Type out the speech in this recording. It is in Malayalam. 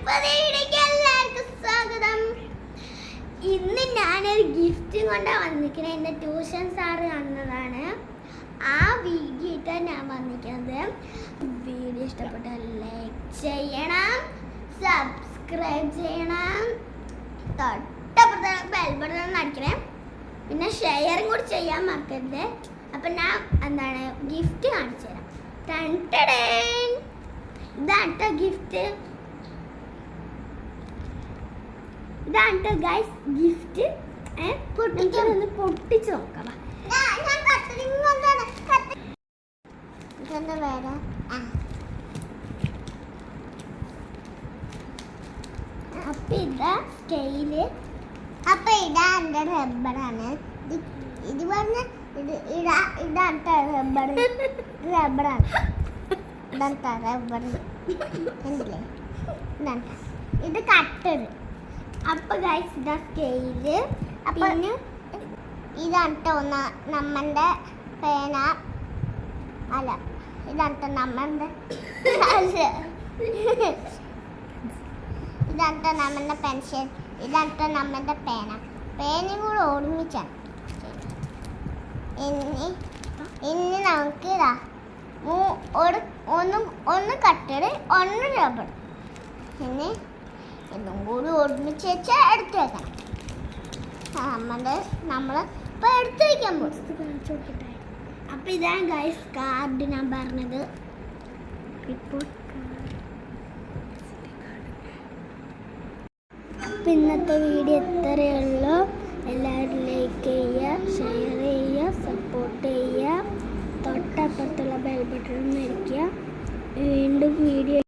എല്ലാവർക്കും സ്വാഗതം. ഇന്ന് ഞാനൊരു ഗിഫ്റ്റ് കൊണ്ടാണ് വന്നിരിക്കുന്നത്. എൻ്റെ ട്യൂഷൻ സാറ് തന്നതാണ്. ആ വീഡിയോ ഇട്ടാണ് ഞാൻ വന്നിരിക്കുന്നത്. വീഡിയോ ഇഷ്ടപ്പെട്ടാൽ ലൈക്ക് ചെയ്യണം, സബ്സ്ക്രൈബ് ചെയ്യണം, തൊട്ടപ്പുറത്ത് ബെൽ ബട്ടൺ അടിക്കണേ, പിന്നെ ഷെയറും കൂടി ചെയ്യാൻ മറക്കരുത്. അപ്പം ഞാൻ ഗിഫ്റ്റ് കാണിച്ചു തരാം. ഇതാണ് ഗിഫ്റ്റ്. ഇതാണ് ഗൈസ് ഗിഫ്റ്റ്. പൊട്ടിച്ചൊന്ന് പൊട്ടിച്ച് നോക്കാം. അപ്പൊ ഇതാ സ്കെയില്. അപ്പൊ ഇതാ എന്റെ റബ്ബറാണ്. ഇത് പറഞ്ഞ ഇതാണ് റബ്ബർ. റബ്ബറാണ് റബ്ബർ. കണ്ടില്ലേ? ഇത് കട്ടർ. അപ്പൊ ഗൈസ് ഇതാ സ്കെയില്. പിന്നെ ഇതാണ് നമ്മന്റെ പേന. അല്ല, ഇതാണ് നമ്മന്റെ ഇതാണ് നമ്മന്റെ പെൻസിൽ. ഇതാണ് നമ്മന്റെ പേന. പേനയും കൂടെ ഒരുമിച്ചാണ്. ഇനി നമുക്ക് ഇതാ ഒന്ന് കട്ടറ്, ഒന്ന് റബ്ബർ. പിന്നെ ഇതും കൂടി ഒരുമിച്ച് വെച്ച് എടുത്ത് വെക്കണം. നമ്മൾ ഇപ്പൊ എടുത്ത് വയ്ക്കാൻ പോകും. അപ്പൊ ഇതാണ് ഗൈസ് കാർഡ് ഞാൻ പറഞ്ഞത്. അപ്പൊ ഇന്നത്തെ വീഡിയോ ഇത്രയേ ഉള്ളൂ. എല്ലാവരും ലൈക്ക് ചെയ്യുക, ഷെയർ ചെയ്യുക, സപ്പോർട്ട് ചെയ്യുക, തൊട്ടപ്പുറത്തുള്ള ബെൽ ബട്ടൺ അടിക്കുക. വീണ്ടും വീഡിയോ